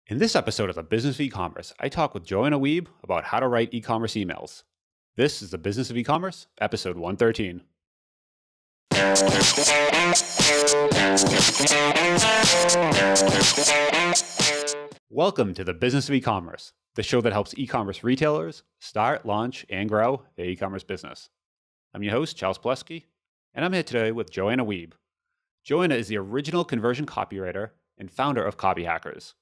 In this episode of the Business of E-commerce, I talk with Joanna Wiebe about how to write e-commerce emails. This is the Business of E-commerce, episode 113. Welcome to the Business of E-commerce, the show that helps e-commerce retailers start, launch, and grow their e-commerce business. I'm your host, Charles Plesky, and I'm here today with Joanna Wiebe. Joanna is the original conversion copywriter and founder of Copyhackers.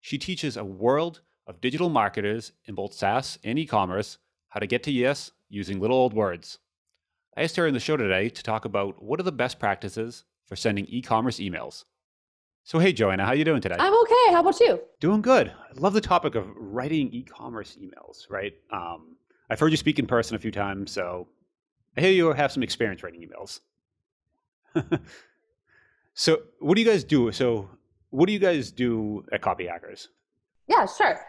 She teaches a world of digital marketers in both SaaS and e-commerce how to get to yes using little old words. I asked her in the show today to talk about what are the best practices for sending e-commerce emails. So hey Joanna, how are you doing today? I'm okay. How about you? Doing good. I love the topic of writing e-commerce emails, right? I've heard you speak in person a few times, so I hear you have some experience writing emails. So what do you guys do? What do you guys do at Copyhackers? Yeah, sure.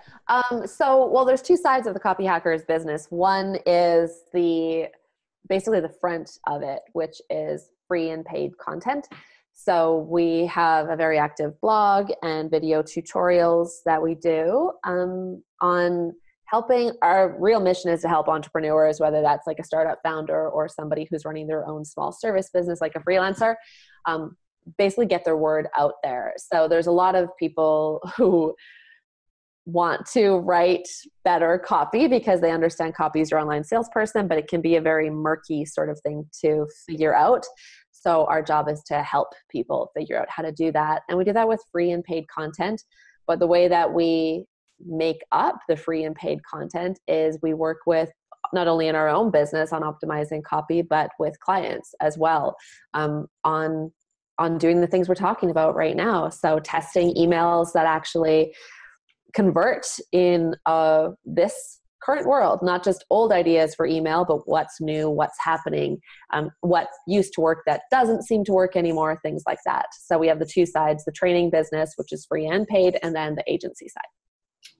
There's two sides of the Copyhackers business. One is basically the front of it, which is free and paid content. So we have a very active blog and video tutorials that we do on helping. Our real mission is to help entrepreneurs, whether that's like a startup founder or somebody who's running their own small service business like a freelancer, basically get their word out there. So there's a lot of people who want to write better copy because they understand copy is your online salesperson, but it can be a very murky sort of thing to figure out. So our job is to help people figure out how to do that. And we do that with free and paid content. But the way that we make up the free and paid content is we work with not only in our own business on optimizing copy, but with clients as well on doing the things we're talking about right now. So testing emails that actually convert in this current world, not just old ideas for email, but what's new, what's happening, what used to work that doesn't seem to work anymore, things like that. So we have the two sides, the training business, which is free and paid, and then the agency side.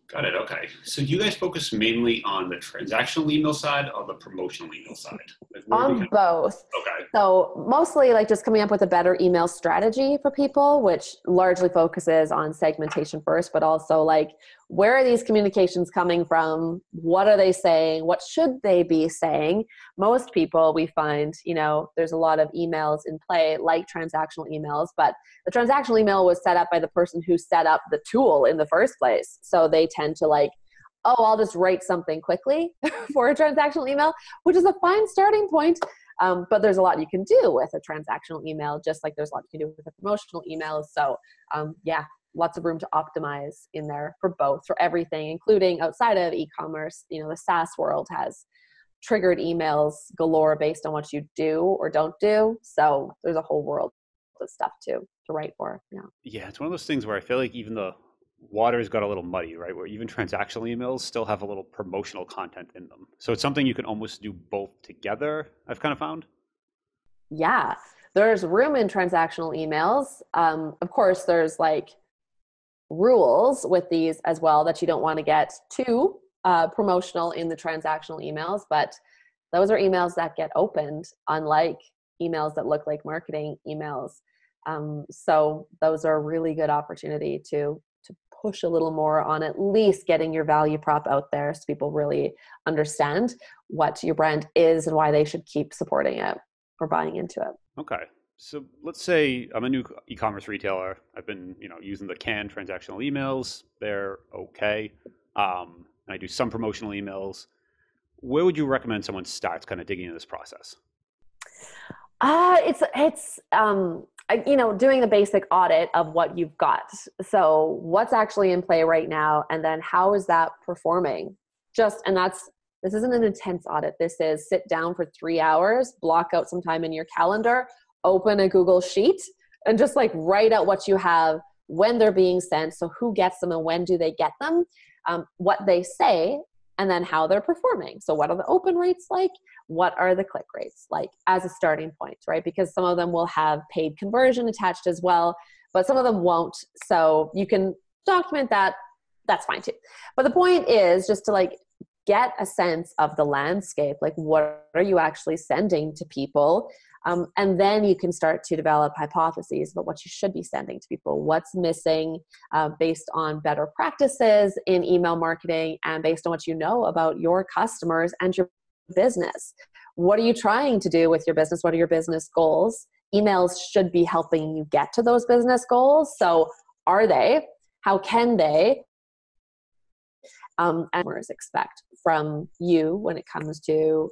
Got it. Okay. So you guys focus mainly on the transactional email side or the promotional email side? On both. Okay. So mostly like just coming up with a better email strategy for people, which largely focuses on segmentation first, but also like, where are these communications coming from? What are they saying? What should they be saying? Most people we find, there's a lot of emails in play like transactional emails, but the transactional email was set up by the person who set up the tool in the first place. So they tend to like, oh, I'll just write something quickly for a transactional email, which is a fine starting point. But there's a lot you can do with a transactional email, just like there's a lot you can do with a promotional email. So lots of room to optimize in there for both, for everything, including outside of e-commerce. The SaaS world has triggered emails galore based on what you do or don't do. So there's a whole world of stuff to write for. Yeah, it's one of those things where I feel like even the water's got a little muddy, right? Where even transactional emails still have a little promotional content in them. So it's something you can almost do both together, I've kind of found. Yeah, there's room in transactional emails. Of course, there's like rules with these as well that you don't want to get too promotional in the transactional emails, but those are emails that get opened, unlike emails that look like marketing emails. So those are a really good opportunity to push a little more on at least getting your value prop out there so people really understand what your brand is and why they should keep supporting it or buying into it. Okay. So let's say I'm a new e-commerce retailer. I've been, using the canned transactional emails. They're okay. I do some promotional emails. Where would you recommend someone starts kind of digging into this process? It's doing the basic audit of what you've got. So what's actually in play right now, and then how is that performing? This isn't an intense audit. This is sit down for 3 hours, block out some time in your calendar, open a Google Sheet, and just like write out what you have, when they're being sent, so who gets them and when do they get them, what they say, and then how they're performing. So what are the open rates like? What are the click rates like as a starting point, right? Because some of them will have paid conversion attached as well, but some of them won't. So you can document that. That's fine too. But the point is just to like get a sense of the landscape. Like, what are you actually sending to people? And then you can start to develop hypotheses about what you should be sending to people, what's missing based on better practices in email marketing and based on what you know about your customers and your business. What are you trying to do with your business? What are your business goals? Emails should be helping you get to those business goals. So are they? How can they? And customers expect from you when it comes to,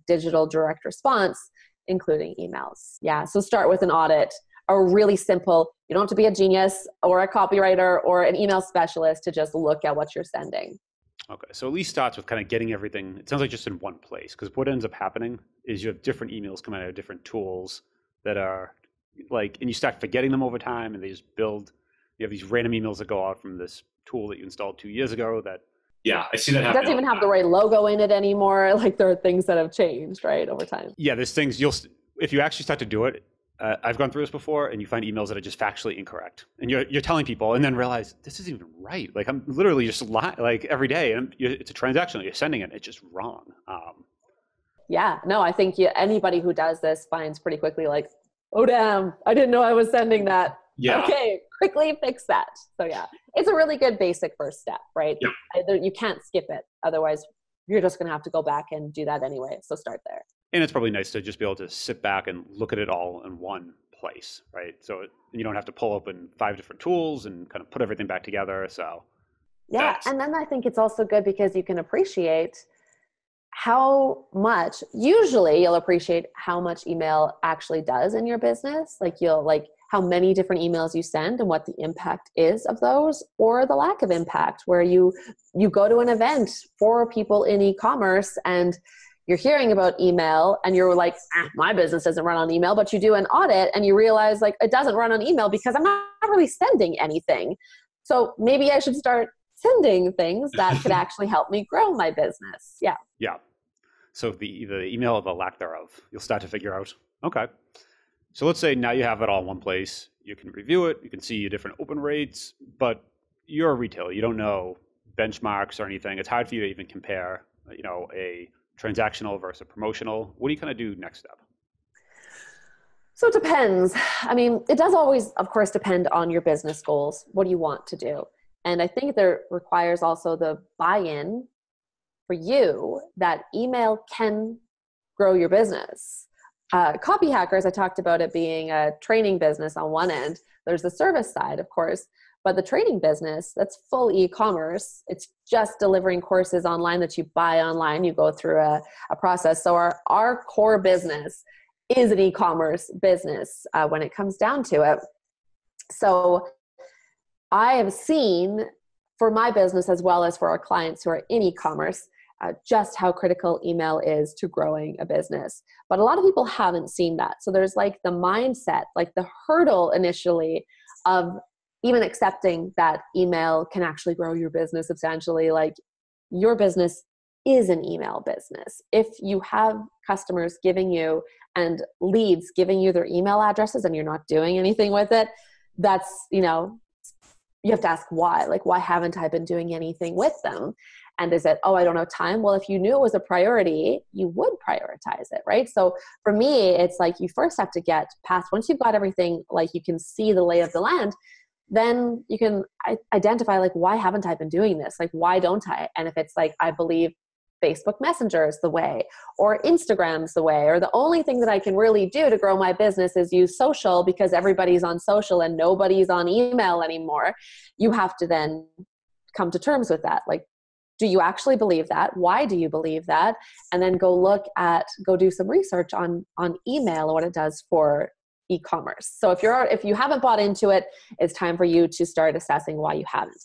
digital direct response, including emails. Yeah. So start with an audit, a really simple, you don't have to be a genius or a copywriter or an email specialist to just look at what you're sending. Okay. So at least starts with kind of getting everything, it sounds like just in one place, because what ends up happening is you have different emails coming out of different tools that are and you start forgetting them over time and they just build, you have these random emails that go out from this tool that you installed 2 years ago that. Yeah, I see that happen. It doesn't even have the right logo in it anymore. Like there are things that have changed, right, over time. Yeah, there's things if you actually start to do it, I've gone through this before, and you find emails that are just factually incorrect, and you're telling people, and then realize this isn't even right. Like I'm literally just like every day, and it's a transaction that you're sending it, it's just wrong. Yeah, no, I think anybody who does this finds pretty quickly like, oh damn, I didn't know I was sending that. Yeah. Okay, quickly fix that. So yeah, it's a really good basic first step, right? Yep. You can't skip it. Otherwise, you're just going to have to go back and do that anyway. So start there. And it's probably nice to just be able to sit back and look at it all in one place, right? So you don't have to pull open 5 different tools and kind of put everything back together. So yeah, and then I think it's also good because you can appreciate usually you'll appreciate how much email actually does in your business. Like how many different emails you send and what the impact is of those, or the lack of impact where you go to an event for people in e-commerce and you're hearing about email and you're like, my business doesn't run on email, but you do an audit and you realize like it doesn't run on email because I'm not really sending anything. So maybe I should start sending things that could actually help me grow my business. Yeah. Yeah. So the email or the lack thereof, you'll start to figure out, okay. So let's say now you have it all in one place. You can review it. You can see your different open rates, but you're a retailer. You don't know benchmarks or anything. It's hard for you to even compare, a transactional versus a promotional. What do you kind of do next step? So it depends. I mean, it does always, of course, depend on your business goals. What do you want to do? And I think there requires also the buy-in for you that email can grow your business. Copyhackers, I talked about it being a training business on one end. There's the service side, of course, but the training business, that's full e-commerce. It's just delivering courses online that you buy online. You go through a process. So our core business is an e-commerce business when it comes down to it. So I have seen for my business as well as for our clients who are in e-commerce, just how critical email is to growing a business. But a lot of people haven't seen that. So there's like the mindset, like the hurdle initially of even accepting that email can actually grow your business substantially. Like your business is an email business. If you have customers giving you and leads giving you their email addresses and you're not doing anything with it, that's, you have to ask why. Like, why haven't I been doing anything with them? And is it, I don't have time? Well, if you knew it was a priority, you would prioritize it, right? So for me, it's like you first have to get past, once you've got everything, like you can see the lay of the land, then you can identify like, why haven't I been doing this? Like, why don't I? And if it's like, I believe Facebook Messenger is the way, or Instagram's the way, or the only thing that I can really do to grow my business is use social because everybody's on social and nobody's on email anymore. You have to then come to terms with that. Like, do you actually believe that? Why do you believe that? And then go do some research on email and what it does for e-commerce. So if you haven't bought into it, it's time for you to start assessing why you haven't.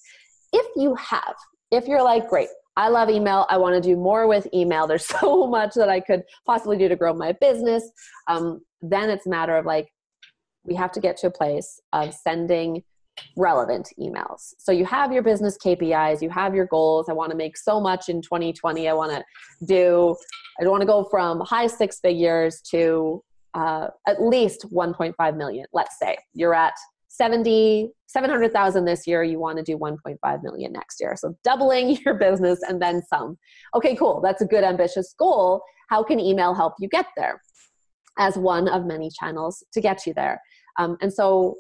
If you're like, great, I love email, I want to do more with email, there's so much that I could possibly do to grow my business, then it's a matter of like, we have to get to a place of sending relevant emails. So you have your business KPIs, you have your goals. I want to make so much in 2020. I don't want to go from high 6 figures to at least 1.5 million. Let's say you're at 700,000 this year. You want to do 1.5 million next year. So doubling your business and then some. Okay, cool. That's a good ambitious goal. How can email help you get there? as one of many channels to get you there. And so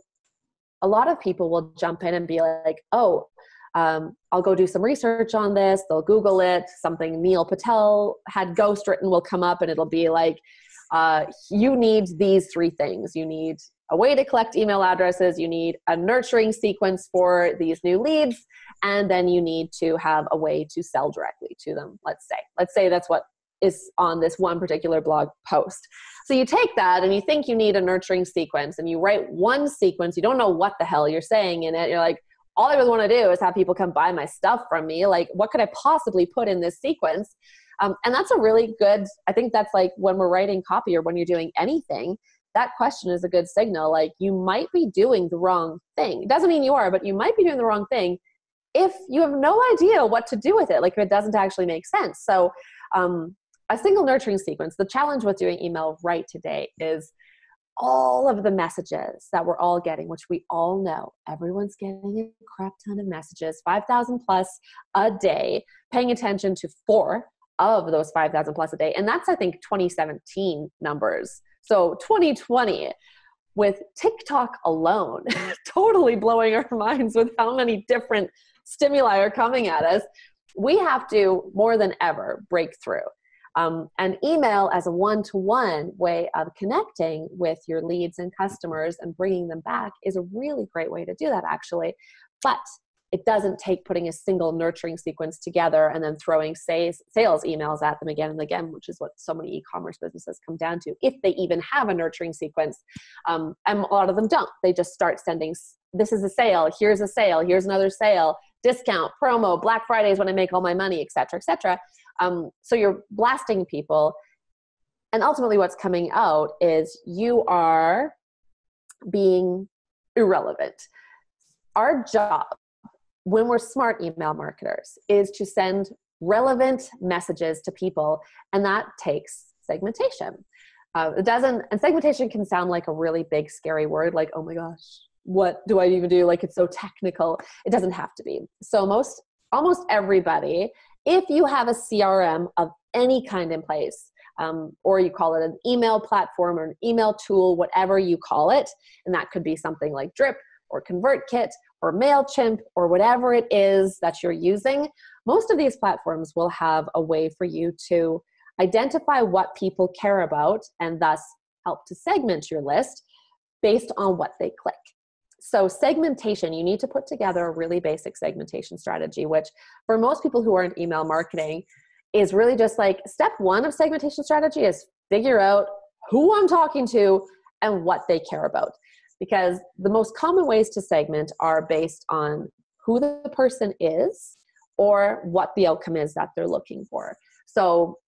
a lot of people will jump in and be like, oh, I'll go do some research on this. They'll Google it. Something Neil Patel had ghostwritten will come up, and it'll be like, you need these 3 things. You need a way to collect email addresses. You need a nurturing sequence for these new leads. And then you need to have a way to sell directly to them, let's say that's what is on this one particular blog post. So you take that and you think you need a nurturing sequence, and you write one sequence. You don't know what the hell you're saying in it. You're like, all I really want to do is have people come buy my stuff from me. Like, what could I possibly put in this sequence? And that's a really good, I think that's like when we're writing copy or when you're doing anything, that question is a good signal. Like, you might be doing the wrong thing. It doesn't mean you are, but you might be doing the wrong thing if you have no idea what to do with it. Like, if it doesn't actually make sense. So a single nurturing sequence, the challenge with doing email right today is all of the messages that we're all getting, which we all know, everyone's getting a crap ton of messages, 5,000 plus a day, paying attention to 4 of those 5,000 plus a day. And that's, I think, 2017 numbers. So 2020, with TikTok alone, totally blowing our minds with how many different stimuli are coming at us, we have to, more than ever, break through. And email as a one-to-one way of connecting with your leads and customers and bringing them back is a really great way to do that, actually. But it doesn't take putting a single nurturing sequence together and then throwing sales emails at them again and again, which is what so many e-commerce businesses come down to, if they even have a nurturing sequence. And a lot of them don't. They just start sending, this is a sale, here's another sale, discount, promo, Black Friday is when I make all my money, et cetera, et cetera. So you're blasting people. And ultimately what's coming out is you are being irrelevant. Our job, when we're smart email marketers, is to send relevant messages to people, and that takes segmentation. And segmentation can sound like a really big, scary word, like, oh my gosh, what do I even do? Like, it's so technical. It doesn't have to be. So almost everybody, if you have a CRM of any kind in place, or you call it an email platform or an email tool, whatever you call it, and that could be something like Drip or ConvertKit or MailChimp or whatever it is that you're using, most of these platforms will have a way for you to identify what people care about and thus help to segment your list based on what they click. So segmentation, you need to put together a really basic segmentation strategy, which for most people who are in email marketing is really just like step 1 of segmentation strategy is figure out who I'm talking to and what they care about. Because the most common ways to segment are based on who the person is or what the outcome is that they're looking for. So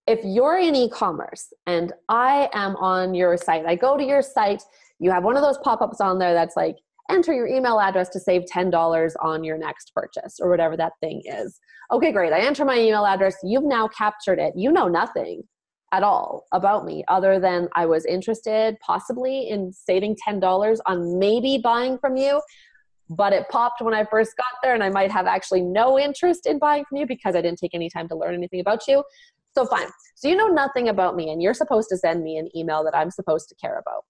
if you're in e-commerce and I am on your site, I go to your site, you have one of those pop-ups on there that's like, enter your email address to save $10 on your next purchase or whatever that thing is. Okay, great. I enter my email address. You've now captured it. You know nothing at all about me other than I was interested possibly in saving $10 on maybe buying from you, but it popped when I first got there and I might have actually no interest in buying from you because I didn't take any time to learn anything about you. So fine. So you know nothing about me and you're supposed to send me an email that I'm supposed to care about.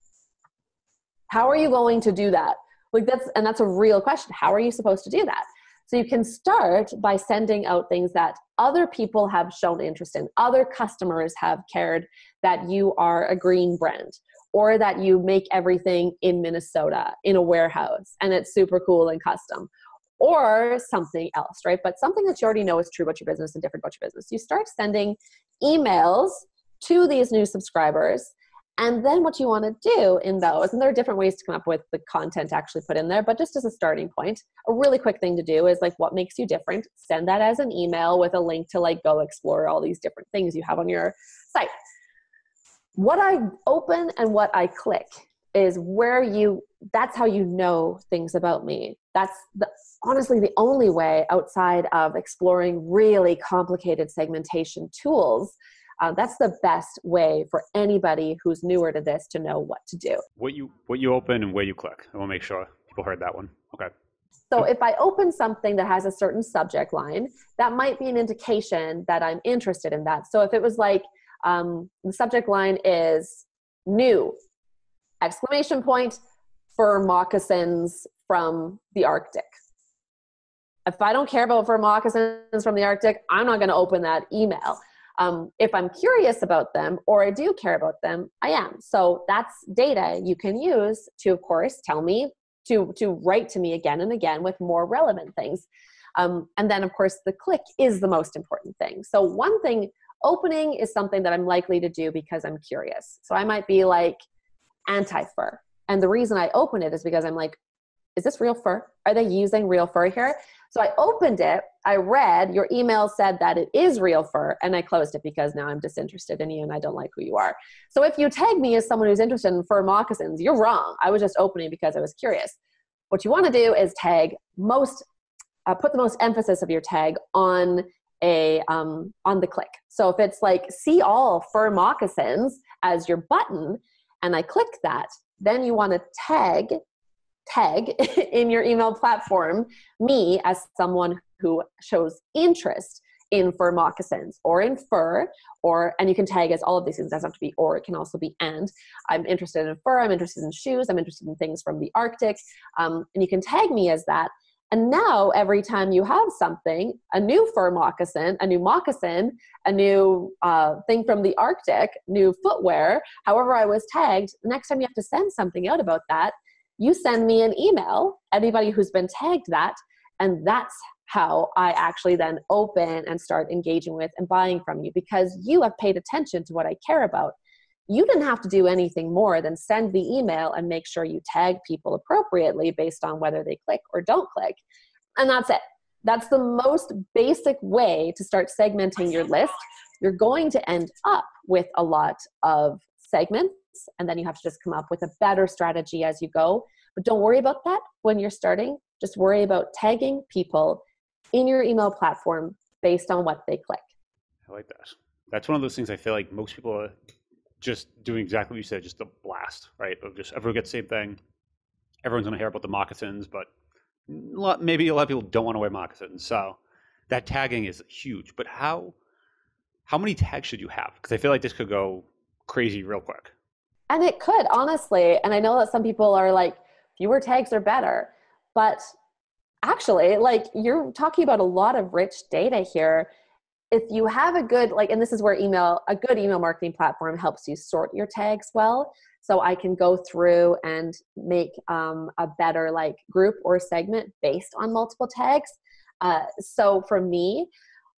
How are you going to do that? That's a real question. How are you supposed to do that? So you can start by sending out things that other people have shown interest in. Other customers have cared that you are a green brand or that you make everything in Minnesota in a warehouse and it's super cool and custom or something else, right? But something that you already know is true about your business and different about your business. You start sending emails to these new subscribers. And then what you want to do in those, and there are different ways to come up with the content to actually put in there, but just as a starting point, a really quick thing to do is like, what makes you different? Send that as an email with a link to like go explore all these different things you have on your site. What I open and what I click is that's how you know things about me. That's honestly the only way outside of exploring really complicated segmentation tools. That's the best way for anybody who's newer to this to know what to do. What you open and where you click. I want to make sure people heard that one. Okay. So if I open something that has a certain subject line, that might be an indication that I'm interested in that. So if it was like the subject line is new, exclamation point, fur moccasins from the Arctic. If I don't care about fur moccasins from the Arctic, I'm not going to open that email. If I'm curious about them or I do care about them, I am. So that's data you can use to, of course, tell me to write to me again and again with more relevant things. And then, of course, the click is the most important thing. So one thing, opening is something that I'm likely to do because I'm curious. So I might be like anti-fur. And the reason I open it is because I'm like, is this real fur? Are they using real fur here? So I opened it, I read, your email said that it is real fur, and I closed it because now I'm disinterested in you and I don't like who you are. So if you tag me as someone who's interested in fur moccasins, you're wrong. I was just opening because I was curious. What you want to do is tag put the most emphasis of your tag on the click. So if it's like, see all fur moccasins as your button, and I click that, then you want to tag in your email platform me as someone who shows interest in fur moccasins or in fur, and you can tag as all of these things. It doesn't have to be or, it can also be and. I'm interested in fur, I'm interested in shoes, I'm interested in things from the Arctic, and you can tag me as that. And now every time you have something, a new fur moccasin, a new moccasin, a new thing from the Arctic, new footwear, however I was tagged, the next time you have to send something out about that, you send me an email, anybody who's been tagged that, and that's how I actually then open and start engaging with and buying from you, because you have paid attention to what I care about. You didn't have to do anything more than send the email and make sure you tag people appropriately based on whether they click or don't click. And that's it. That's the most basic way to start segmenting your list. You're going to end up with a lot of segments, and then you have to just come up with a better strategy as you go. But don't worry about that when you're starting. Just worry about tagging people in your email platform based on what they click. I like that. That's one of those things I feel like most people are just doing exactly what you said, just a blast, right? Of just everyone gets the same thing. Everyone's going to hear about the moccasins, but maybe a lot of people don't want to wear moccasins. So that tagging is huge. But how many tags should you have? Because I feel like this could go crazy real quick. And it could, honestly. And I know that some people are like, fewer tags are better. But actually, like, you're talking about a lot of rich data here. If you have a good, and this is where a good email marketing platform helps you sort your tags well. So I can go through and make a better group or segment based on multiple tags. So for me,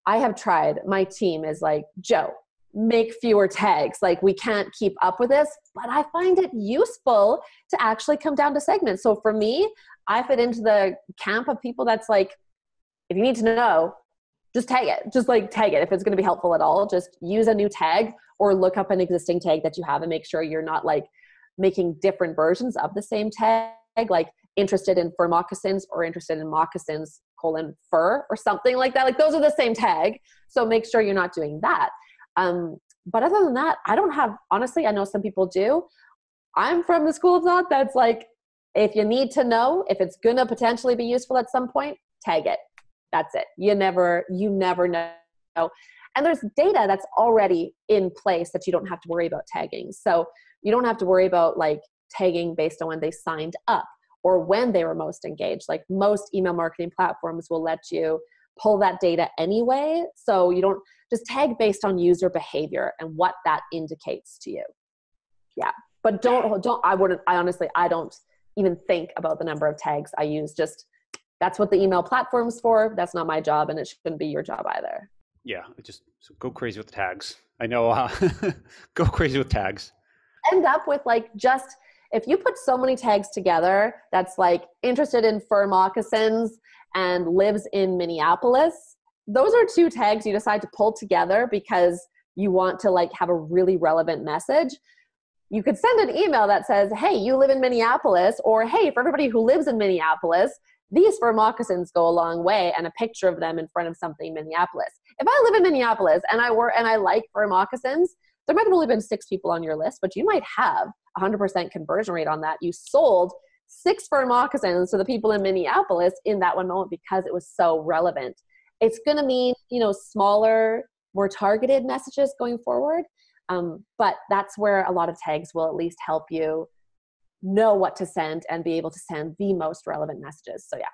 I have tried, my team is like, Joe, make fewer tags. We can't keep up with this, but I find it useful to actually come down to segments. So for me, I fit into the camp of people that's like, if you need to know, just tag it. Just tag it. If it's going to be helpful at all, just use a new tag or look up an existing tag that you have and make sure you're not making different versions of the same tag, interested in fur moccasins or interested in moccasins : fur or something like that. Those are the same tag. So make sure you're not doing that. But other than that, I don't have, honestly, I know some people do. I'm from the school of thought that's if you need to know, if it's going to potentially be useful at some point, tag it. That's it. You never know. And there's data that's already in place that you don't have to worry about tagging. So you don't have to worry about tagging based on when they signed up or when they were most engaged. Most email marketing platforms will let you pull that data anyway. So you don't just tag based on user behavior and what that indicates to you. Yeah. But I don't even think about the number of tags I use. Just that's what the email platform's for. That's not my job, and it shouldn't be your job either. Yeah, so go crazy with the tags. I know, go crazy with tags. End up with just, if you put so many tags together, that's interested in fur moccasins and lives in Minneapolis, those are two tags you decide to pull together because you want to have a really relevant message. You could send an email that says, hey, you live in Minneapolis, or hey, for everybody who lives in Minneapolis, these fur moccasins go a long way, and a picture of them in front of something in Minneapolis. If I live in Minneapolis and I like fur moccasins, there might have only been 6 people on your list, but you might have 100% conversion rate on that. You sold 6 fur moccasins to the people in Minneapolis in that one moment because it was so relevant. It's going to mean, smaller, more targeted messages going forward. But that's where a lot of tags will at least help you know what to send and be able to send the most relevant messages. So yeah,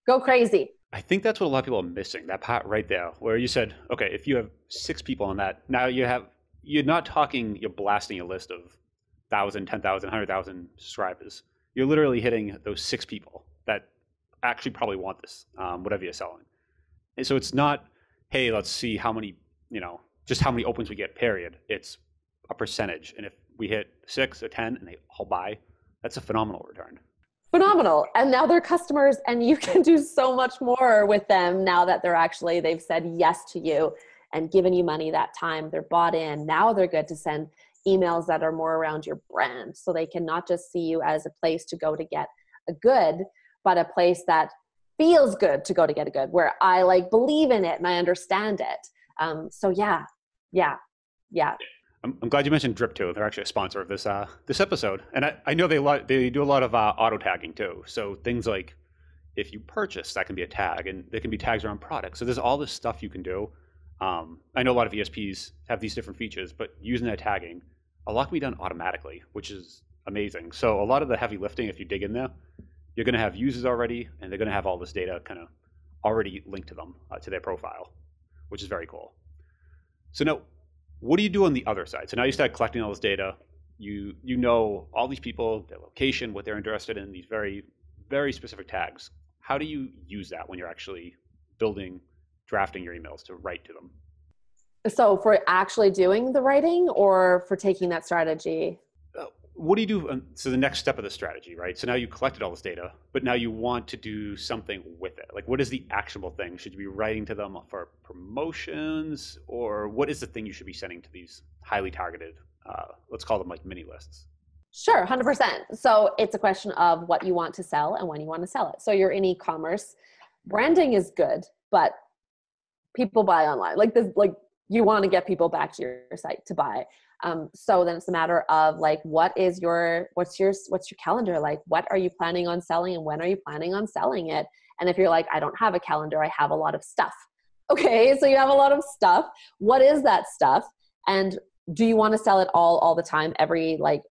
go crazy. I think that's what a lot of people are missing, that part right there, where you said, okay, if you have 6 people on that, now you're not talking, you're blasting a list of 1,000, 10,000, 100,000 subscribers. You're literally hitting those 6 people that actually probably want this, whatever you're selling. And so it's not, hey, let's see how many, just how many opens we get, period. It's a percentage. And if we hit 6 or 10 and they all buy, that's a phenomenal return. Phenomenal. And now they're customers and you can do so much more with them now that they've said yes to you and given you money that time. They're bought in. Now they're good to send emails that are more around your brand. So they can not just see you as a place to go to get a good, but a place that feels good to go to get a good, where I believe in it and I understand it. So yeah. I'm glad you mentioned Drip too. They're actually a sponsor of this episode, and I know they do a lot of auto tagging too. So things like if you purchase, that can be a tag, and there can be tags around products. So there's all this stuff you can do. I know a lot of ESPs have these different features, but using that tagging, a lot can be done automatically, which is amazing. So a lot of the heavy lifting, if you dig in there, you're going to have users already, and they're going to have all this data kind of already linked to them, to their profile, which is very cool. So now, what do you do on the other side? So now you start collecting all this data. You know all these people, their location, what they're interested in, these very, very specific tags. How do you use that when you're actually drafting your emails to write to them? So for actually doing the writing or for taking that strategy? What do you do? So the next step of the strategy, right? So now you collected all this data, but now you want to do something with it. What is the actionable thing? Should you be writing to them for promotions, or what is the thing you should be sending to these highly targeted, let's call them mini lists? Sure, 100%. So it's a question of what you want to sell and when you want to sell it. So you're in e-commerce. Branding is good, but people buy online. You want to get people back to your site to buy. So then it's a matter of what's your calendar like? What are you planning on selling and when are you planning on selling it? And if you're I don't have a calendar, I have a lot of stuff. Okay, so you have a lot of stuff. What is that stuff? And do you want to sell it all the time,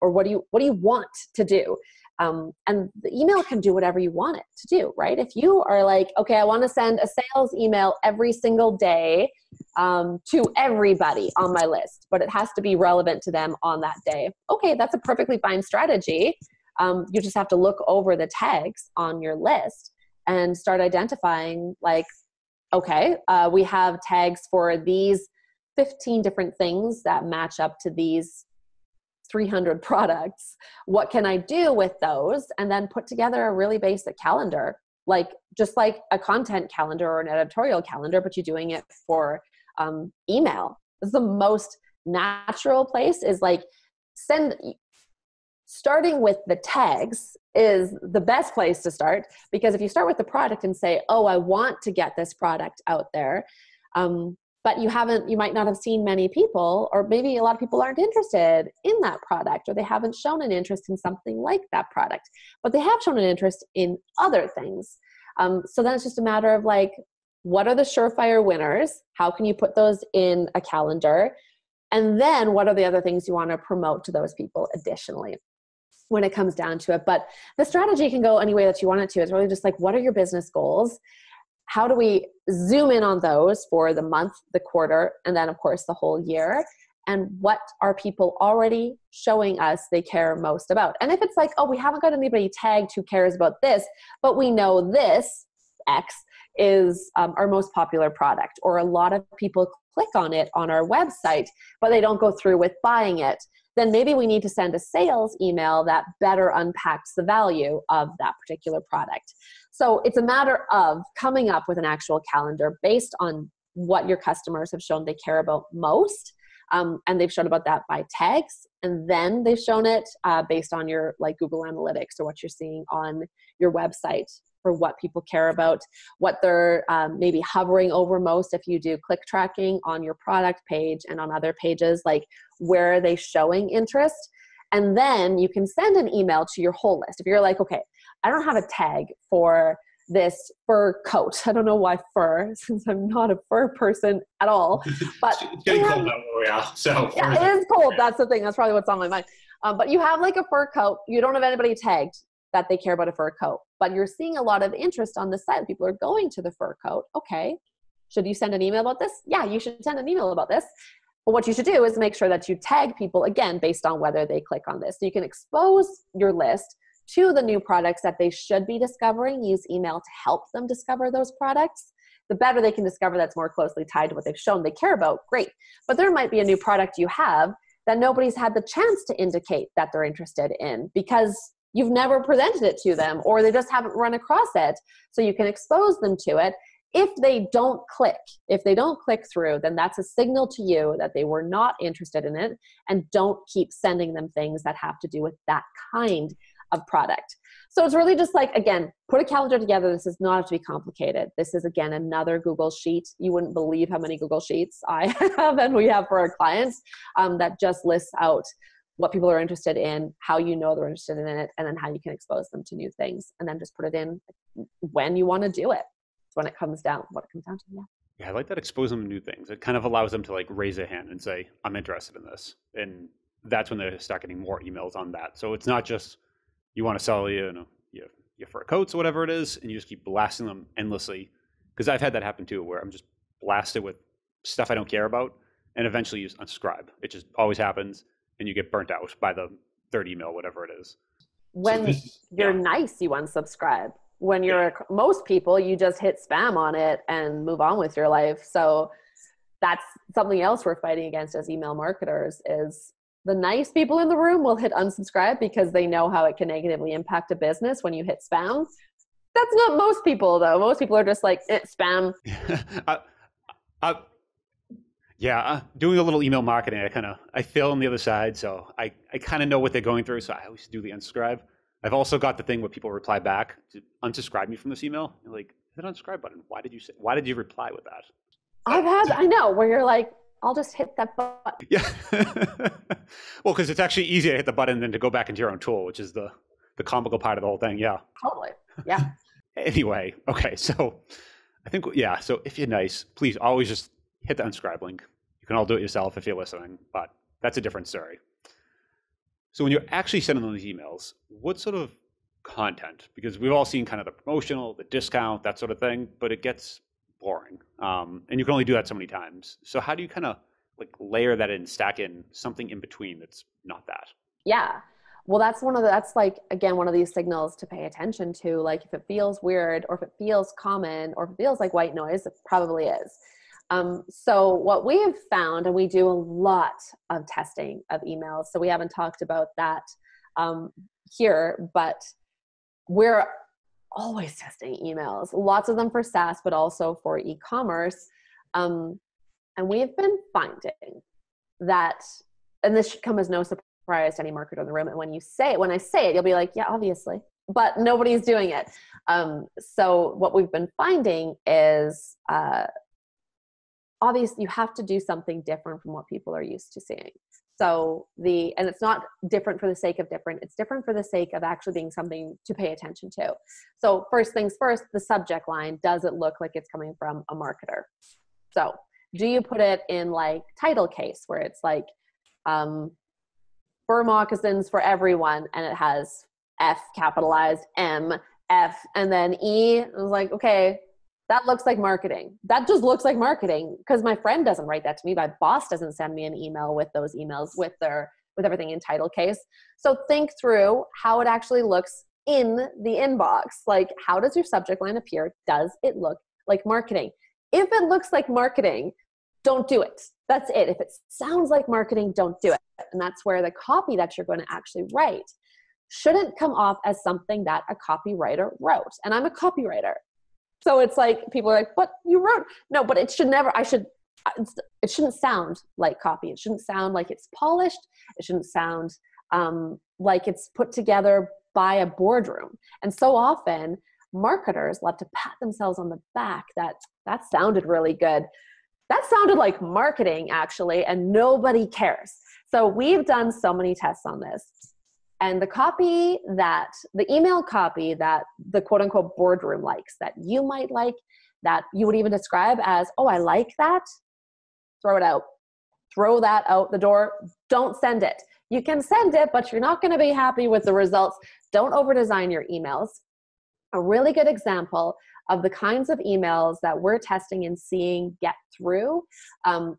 or what do you want to do? And the email can do whatever you want it to do, right? If you are okay, I want to send a sales email every single day to everybody on my list, but it has to be relevant to them on that day. Okay, that's a perfectly fine strategy. You just have to look over the tags on your list and start identifying okay, we have tags for these 15 different things that match up to these 300 products. What can I do with those? And then put together a really basic calendar, just like a content calendar or an editorial calendar, but you're doing it for email. This is the most natural place, is starting with the tags is the best place to start, because if you start with the product and say, oh, I want to get this product out there, but you might not have seen many people, or maybe a lot of people aren't interested in that product, or they haven't shown an interest in something like that product, but they have shown an interest in other things. So then it's just a matter of what are the surefire winners? How can you put those in a calendar? And then what are the other things you want to promote to those people additionally when it comes down to it? But the strategy can go any way that you want it to. It's really just what are your business goals? How do we zoom in on those for the month, the quarter, and then of course the whole year? And what are people already showing us they care most about? And if it's oh, we haven't got anybody tagged who cares about this, but we know this X is our most popular product, or a lot of people click on it on our website, but they don't go through with buying it, then maybe we need to send a sales email that better unpacks the value of that particular product. So it's a matter of coming up with an actual calendar based on what your customers have shown they care about most. And they've shown about that by tags. And then they've shown it based on your Google Analytics, or what you're seeing on your website, for what people care about, what they're maybe hovering over most. If you do click tracking on your product page and on other pages, where are they showing interest? And then you can send an email to your whole list. If you're okay, I don't have a tag for this fur coat. I don't know why fur, since I'm not a fur person at all. But it's getting cold now where we are. So yeah, it is cold. That's the thing. That's probably what's on my mind. But you have like a fur coat. You don't have anybody tagged that they care about a fur coat, but you're seeing a lot of interest on the site. People are going to the fur coat. Okay. Should you send an email about this? Yeah, you should send an email about this. But what you should do is make sure that you tag people, again, based on whether they click on this. So you can expose your list to the new products that they should be discovering. Use email to help them discover those products. The better they can discover that's more closely tied to what they've shown they care about, great. But there might be a new product you have that nobody's had the chance to indicate that they're interested in because you've never presented it to them, or they just haven't run across it. So you can expose them to it. If they don't click through, then that's a signal to you that they were not interested in it, and don't keep sending them things that have to do with that kind of product. So it's really just like, again, put a calendar together. This does not have to be complicated. This is, again, another Google Sheet. You wouldn't believe how many Google Sheets I have and we have for our clients that just lists out what people are interested in, how you know they're interested in it, and then how you can expose them to new things, and then just put it in when you want to do it. When it comes down, yeah. Yeah, I like that, expose them to new things. It kind of allows them to like raise a hand and say, I'm interested in this. And that's when they start getting more emails on that. So it's not just you want to sell your fur coats or whatever it is, and you just keep blasting them endlessly. Because I've had that happen too, where I'm just blasted with stuff I don't care about, and eventually you just unsubscribe. It just always happens, and you get burnt out by the third email, whatever it is. When you're nice, you unsubscribe. When you're most people, you just hit spam on it and move on with your life. So that's something else we're fighting against as email marketers, is the nice people in the room will hit unsubscribe because they know how it can negatively impact a business when you hit spam. That's not most people, though. Most people are just like, spam. Doing a little email marketing, I feel on the other side. So I kind of know what they're going through. So I always do the unsubscribe. I've also got the thing where people reply back to unsubscribe me from this email. You're like, hit unsubscribe button. Why did you reply with that? I know, where you're like, I'll just hit that button. Yeah. Well, because it's actually easier to hit the button than to go back into your own tool, which is the comical part of the whole thing. Yeah. Totally. Yeah. Anyway. Okay. So I think, so if you're nice, please always just hit the unsubscribe link. You can all do it yourself if you're listening, but that's a different story. So when you're actually sending them these emails, what sort of content? Because we've all seen kind of the promotional, the discount, that sort of thing, but it gets boring. And you can only do that so many times. So how do you kind of like layer that in, stack in something in between that's not that? Yeah. Well, that's like, again, one of these signals to pay attention to. Like if it feels weird, or if it feels common, or if it feels like white noise, it probably is. So what we have found, and we do a lot of testing of emails, so we haven't talked about that here, but we're always testing emails, lots of them for SaaS, but also for e-commerce. And we've been finding that, and this should come as no surprise to any marketer in the room, and when I say it, you'll be like, yeah, obviously, but nobody's doing it. So what we've been finding is, obviously you have to do something different from what people are used to seeing. So and it's not different for the sake of different, it's different for the sake of actually being something to pay attention to. So first things first, the subject line, does it look like it's coming from a marketer? So do you put it in like title case where it's like fur moccasins for everyone, and it has F capitalized, M, F, and then E? I was like, okay, that looks like marketing. That just looks like marketing, because my friend doesn't write that to me. My boss doesn't send me an email with those emails with everything in title case. So think through how it actually looks in the inbox. Like, how does your subject line appear? Does it look like marketing? If it looks like marketing, don't do it. That's it. If it sounds like marketing, don't do it. And that's where the copy that you're going to actually write shouldn't come off as something that a copywriter wrote. And I'm a copywriter. So it's like, people are like, what, you wrote? No, but it shouldn't sound like copy. It shouldn't sound like it's polished. It shouldn't sound like it's put together by a boardroom. And so often marketers love to pat themselves on the back that sounded really good. That sounded like marketing, actually, and nobody cares. So we've done so many tests on this. And the email copy that the quote unquote boardroom likes, that you might like, that you would even describe as, oh, I like that, throw it out. Throw that out the door. Don't send it. You can send it, but you're not going to be happy with the results. Don't over-design your emails. A really good example of the kinds of emails that we're testing and seeing get through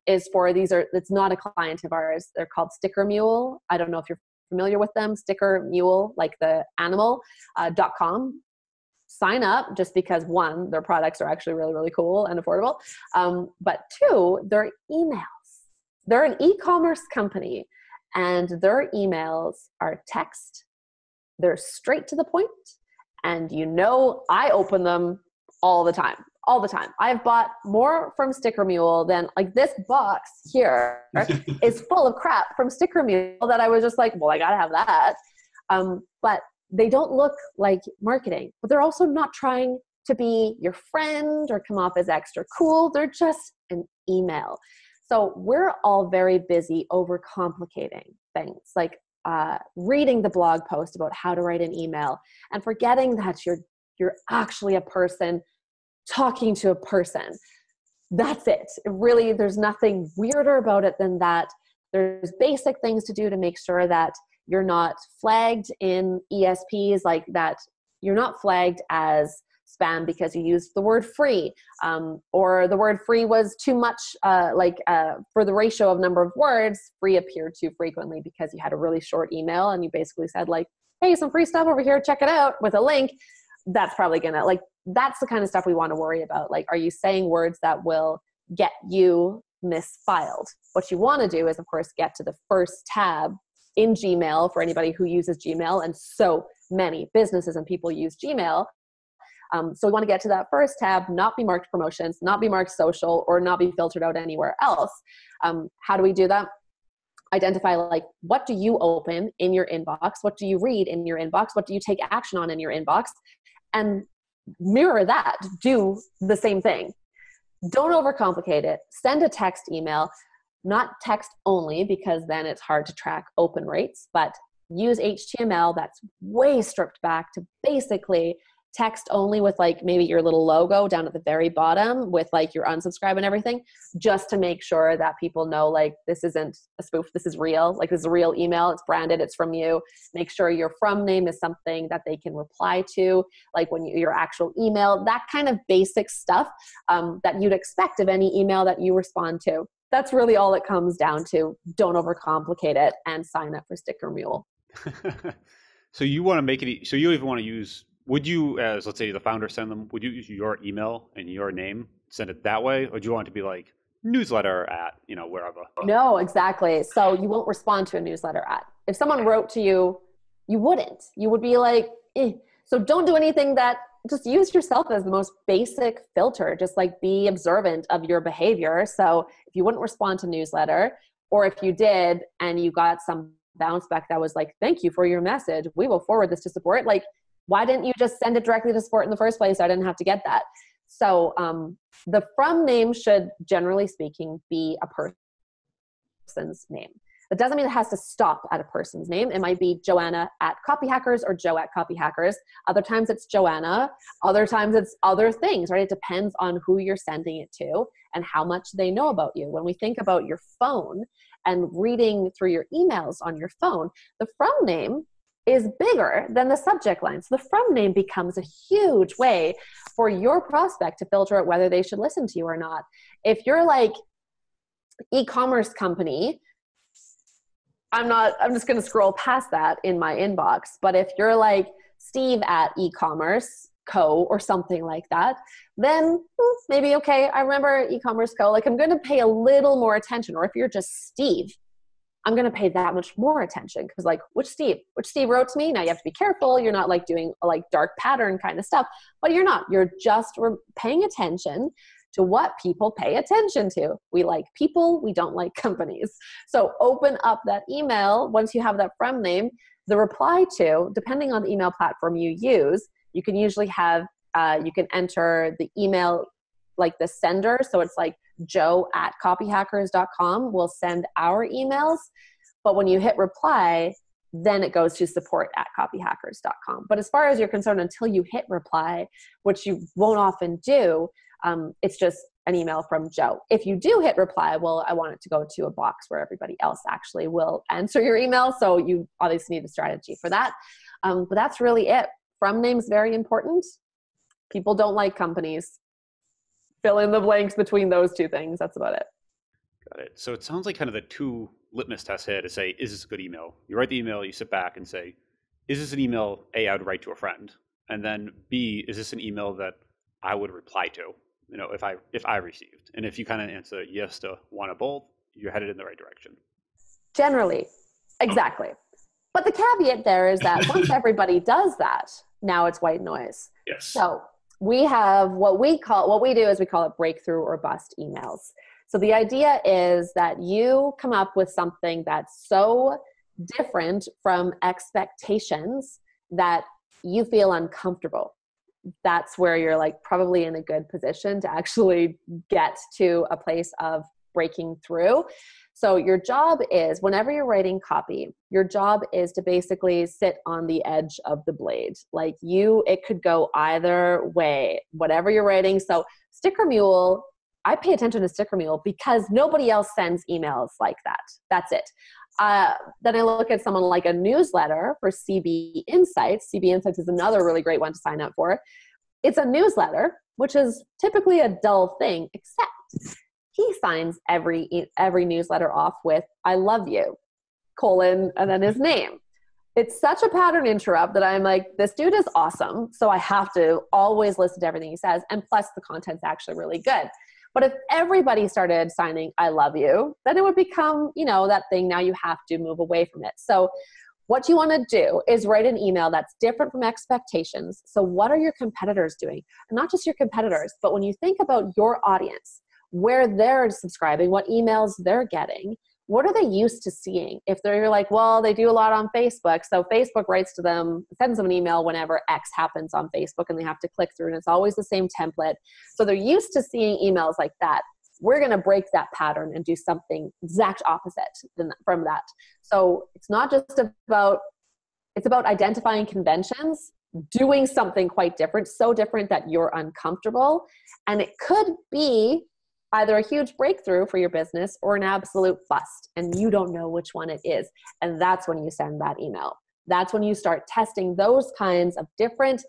is for it's not a client of ours. They're called Sticker Mule. I don't know if you're familiar with them. Sticker Mule, like the animal, .com. Sign up just because, one, their products are actually really, really cool and affordable. But two, their emails. They're an e-commerce company, and their emails are text. They're straight to the point. And I open them all the time. I've bought more from Sticker Mule than, like, this box here is full of crap from Sticker Mule that I was just like, well, I got to have that. But they don't look like marketing, but they're also not trying to be your friend or come off as extra cool. They're just an email. So we're all very busy overcomplicating things, like reading the blog post about how to write an email and forgetting that you're actually a person talking to a person. That's it. Really, there's nothing weirder about it than that. There's basic things to do to make sure that you're not flagged in ESPs, like that you're not flagged as spam because you used the word free, or the word free was too much, for the ratio of number of words, free appeared too frequently because you had a really short email and you basically said, like, hey, some free stuff over here, check it out, with a link. That's probably that's the kind of stuff we want to worry about. Like, are you saying words that will get you misfiled? What you want to do is, of course, get to the first tab in Gmail for anybody who uses Gmail, and so many businesses and people use Gmail. So we want to get to that first tab, not be marked promotions, not be marked social, or not be filtered out anywhere else. How do we do that? Identify, like, what do you open in your inbox? What do you read in your inbox? What do you take action on in your inbox? And mirror that. Do the same thing. Don't overcomplicate it. Send a text email, not text only, because then it's hard to track open rates, but use HTML that's way stripped back to basically text only, with, like, maybe your little logo down at the very bottom with, like, your unsubscribe and everything, just to make sure that people know, like, this isn't a spoof, this is real, like, this is a real email, it's branded, it's from you. Make sure your from name is something that they can reply to, like when your actual email, that kind of basic stuff that you'd expect of any email that you respond to. That's really all it comes down to. Don't overcomplicate it, and sign up for Sticker Mule. So you want to make it, so you even want to use, would you, as, let's say, the founder, send them, would you use your email and your name, send it that way? Or do you want it to be like newsletter at, wherever? No, exactly. So you won't respond to a newsletter at. If someone wrote to you, you wouldn't. You would be like, eh. So don't do anything that, just use yourself as the most basic filter. Just, like, be observant of your behavior. So if you wouldn't respond to newsletter, or if you did and you got some bounce back that was like, thank you for your message, we will forward this to support. Like, why didn't you just send it directly to support in the first place? I didn't have to get that. So the from name should, generally speaking, be a person's name. That doesn't mean it has to stop at a person's name. It might be Joanna at Copyhackers or Joe at Copyhackers. Other times it's Joanna. Other times it's other things, right? It depends on who you're sending it to and how much they know about you. When we think about your phone and reading through your emails on your phone, the from name is bigger than the subject line. So the from name becomes a huge way for your prospect to filter out whether they should listen to you or not. If you're like e-commerce company, I'm just going to scroll past that in my inbox. But if you're like Steve at eCommerce Co. or something like that, then maybe, okay, I remember eCommerce Co. Like, I'm going to pay a little more attention. Or if you're just Steve, I'm going to pay that much more attention, because, like, which Steve wrote to me? Now you have to be careful. You're not, like, doing, like, dark pattern kind of stuff, but you're not. You're just paying attention to what people pay attention to. We like people. We don't like companies. So open up that email. Once you have that from name, the reply to, depending on the email platform you use, you can usually have, you can enter the email, like the sender. So it's like Joe at copyhackers.com will send our emails. But when you hit reply, then it goes to support@copyhackers.com. But as far as you're concerned, until you hit reply, which you won't often do, it's just an email from Joe. If you do hit reply, well, I want it to go to a box where everybody else actually will answer your email. So you obviously need a strategy for that. But that's really it. From name's very important. People don't like companies. Fill in the blanks between those two things. That's about it. Got it. So it sounds like kind of the two litmus tests here to say, is this a good email? You write the email, you sit back and say, is this an email A, I would write to a friend? And then B, is this an email that I would reply to, if I received? And if you kind of answer yes to one or both, you're headed in the right direction. Generally, exactly. But the caveat there is that once everybody does that, now it's white noise. Yes. So we have what we do is we call it breakthrough or bust emails. So the idea is that you come up with something that's so different from expectations that you feel uncomfortable. That's where you're like probably in a good position to actually get to a place of breaking through. So your job is, whenever you're writing copy, your job is to basically sit on the edge of the blade. Like it could go either way, whatever you're writing. So Sticker Mule, I pay attention to Sticker Mule because nobody else sends emails like that. That's it. Then I look at someone like a newsletter for CB Insights. CB Insights is another really great one to sign up for. It's a newsletter, which is typically a dull thing, except he signs every newsletter off with, I love you, : and then his name. It's such a pattern interrupt that I'm like, this dude is awesome. So I have to always listen to everything he says. And plus the content's actually really good. But if everybody started signing, I love you, then it would become, that thing. Now you have to move away from it. So what you want to do is write an email that's different from expectations. So what are your competitors doing? And not just your competitors, but when you think about your audience, where they're subscribing, what emails they're getting, what are they used to seeing? If they're like, well, they do a lot on Facebook. So Facebook writes to them, sends them an email whenever X happens on Facebook and they have to click through and it's always the same template. So they're used to seeing emails like that. We're going to break that pattern and do something exact opposite from that. So it's not just about, it's about identifying conventions, doing something quite different, so different that you're uncomfortable. And it could be either a huge breakthrough for your business or an absolute bust, and you don't know which one it is. And that's when you send that email. That's when you start testing those kinds of different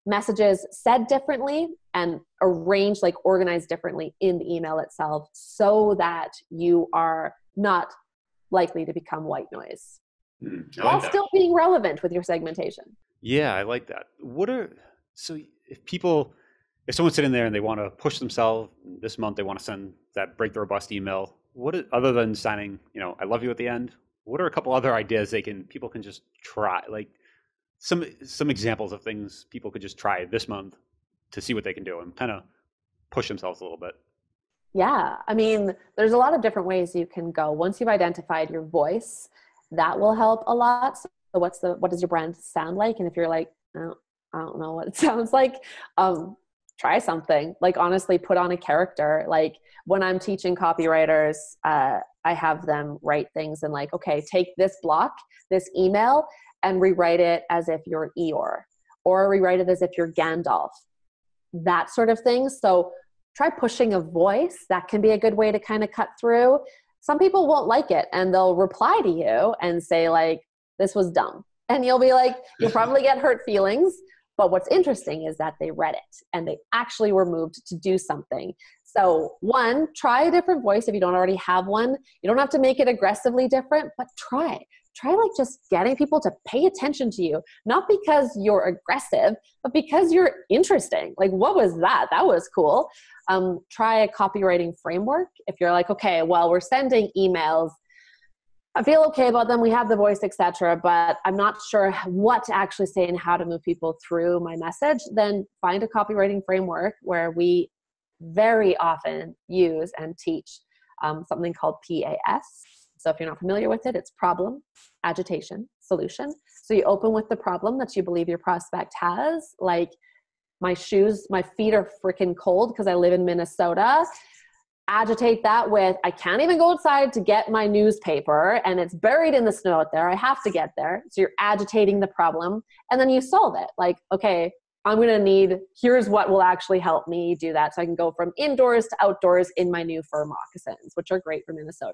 messages said differently and organized differently in the email itself so that you are not likely to become white noise while still being relevant with your segmentation. Yeah, I like that. So if someone's sitting there and they want to push themselves this month, they want to send that breakthrough or bust email, other than signing, I love you at the end, what are a couple other ideas people can just try? Like some examples of things people could just try this month to see what they can do and kind of push themselves a little bit. Yeah. I mean, there's a lot of different ways you can go. Once you've identified your voice, that will help a lot. So what does your brand sound like? And if you're like, I don't know what it sounds like, try something. Like honestly, put on a character. Like when I'm teaching copywriters, I have them write things and like, okay, take this block, this email, and rewrite it as if you're Eeyore, or rewrite it as if you're Gandalf, that sort of thing. So try pushing a voice. That can be a good way to kind of cut through. Some people won't like it and they'll reply to you and say like, this was dumb. And you'll be like, you'll probably get hurt feelings. But what's interesting is that they read it and they actually were moved to do something. So one, try a different voice if you don't already have one. You don't have to make it aggressively different, but try like just getting people to pay attention to you, not because you're aggressive, but because you're interesting. Like, what was that? That was cool. Try a copywriting framework. If you're like, okay, well, we're sending emails, I feel okay about them, we have the voice, etc., but I'm not sure what to actually say and how to move people through my message, then find a copywriting framework where we very often use and teach something called PAS. So if you're not familiar with it, it's problem, agitation, solution. So you open with the problem that you believe your prospect has, like my feet are freaking cold because I live in Minnesota. agitate that with, I can't even go outside to get my newspaper and it's buried in the snow out there. I have to get there. So you're agitating the problem and then you solve it. Like, okay, I'm going to need, here's what will actually help me do that. So I can go from indoors to outdoors in my new fur moccasins, which are great for Minnesota.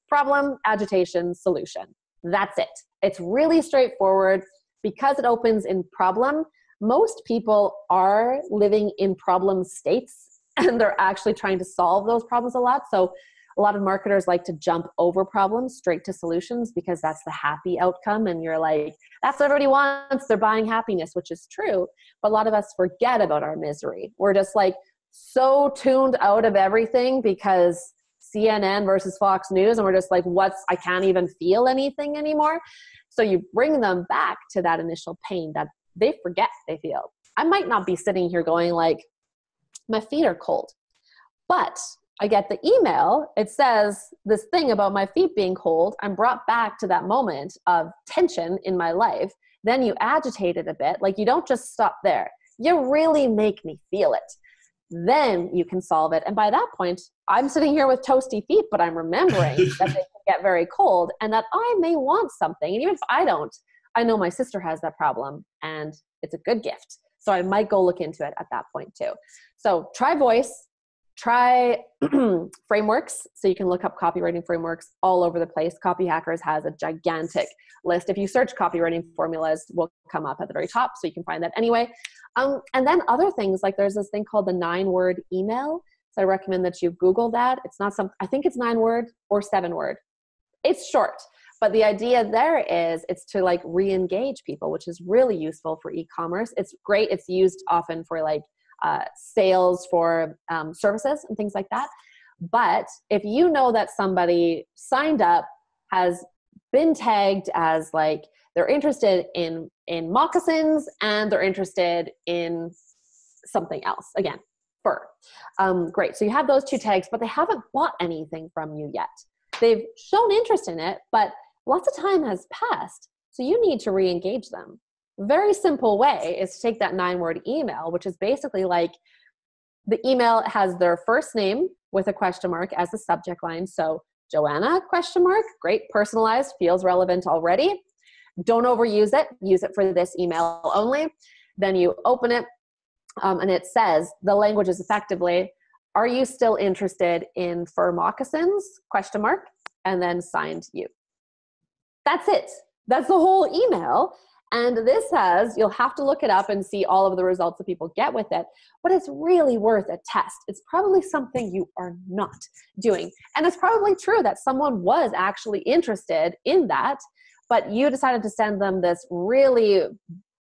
Problem, agitation, solution. That's it. It's really straightforward. Because it opens in problem, most people are living in problem states and they're actually trying to solve those problems a lot. So a lot of marketers like to jump over problems straight to solutions because that's the happy outcome. And you're like, that's what everybody wants. They're buying happiness, which is true. But a lot of us forget about our misery. We're just like so tuned out of everything because CNN versus Fox News. And we're just like, I can't even feel anything anymore. So you bring them back to that initial pain that they forget they feel. I might not be sitting here going like, my feet are cold, but I get the email. It says this thing about my feet being cold. I'm brought back to that moment of tension in my life. Then you agitate it a bit. Like you don't just stop there. You really make me feel it. Then you can solve it. And by that point, I'm sitting here with toasty feet, but I'm remembering that they can get very cold and that I may want something. And even if I don't, I know my sister has that problem and it's a good gift. So I might go look into it at that point too. So try voice, try frameworks. So you can look up copywriting frameworks all over the place. Copyhackers has a gigantic list. If you search copywriting formulas, will come up at the very top. So you can find that anyway. And then other things, like there's this thing called the 9-word email. So I recommend that you Google that. It's not I think it's 9-word or 7-word. It's short. But the idea there is it's to like re-engage people, which is really useful for e-commerce. It's great. It's used often for like sales for services and things like that. But if you know that somebody signed up, has been tagged as like they're interested in moccasins and they're interested in something else, again, fur. Great. So you have those 2 tags, but they haven't bought anything from you yet. They've shown interest in it, but lots of time has passed, so you need to re-engage them. Very simple way is to take that 9-word email, which is basically like the email has their first name with a question mark as the subject line. So Joanna, question mark, great, personalized, feels relevant already. Don't overuse it. Use it for this email only. Then you open it and it says, the language is effectively, are you still interested in fur moccasins? Question mark, and then signed you. That's it. That's the whole email. And this has, you'll have to look it up and see all of the results that people get with it, but it's really worth a test. It's probably something you are not doing. And it's probably true that someone was actually interested in that, but you decided to send them this really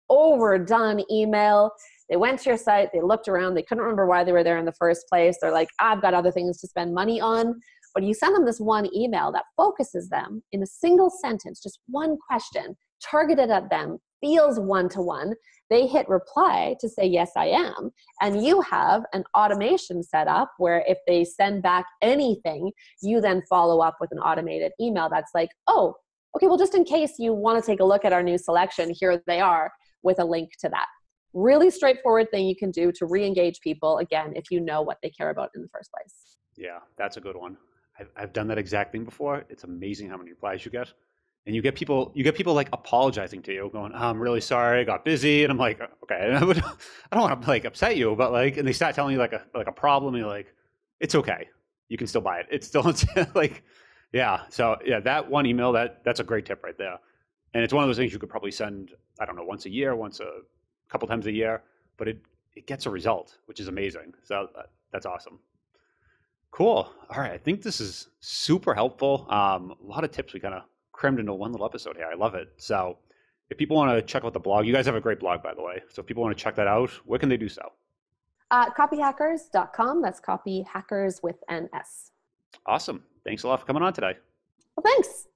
overdone email. They went to your site, they looked around, they couldn't remember why they were there in the first place. They're like, I've got other things to spend money on. But you send them this one email that focuses them in a single sentence, just one question, targeted at them, feels one-to-one. They hit reply to say, yes, I am. And you have an automation set up where if they send back anything, you then follow up with an automated email that's like, oh, okay, well, just in case you want to take a look at our new selection, here they are with a link to that. Really straightforward thing you can do to re-engage people, again, if you know what they care about in the first place. Yeah, that's a good one. I've done that exact thing before. It's amazing how many replies you get. And you get people like apologizing to you, going, I'm really sorry, I got busy. And I'm like, okay, I don't want to like upset you, but like, and they start telling you like a problem, and you're like, it's okay. You can still buy it. It's still like, yeah. So yeah, that one email, that's a great tip right there. And it's one of those things you could probably send, I don't know, once a year, once a couple times a year, but it gets a result, which is amazing. So that's awesome. Cool. All right. I think this is super helpful. A lot of tips we kind of crammed into one little episode here. I love it. So if people want to check out the blog, you guys have a great blog, by the way. So if people want to check that out, where can they do so? Copyhackers.com. That's copyhackers with an S. Awesome. Thanks a lot for coming on today. Well, thanks.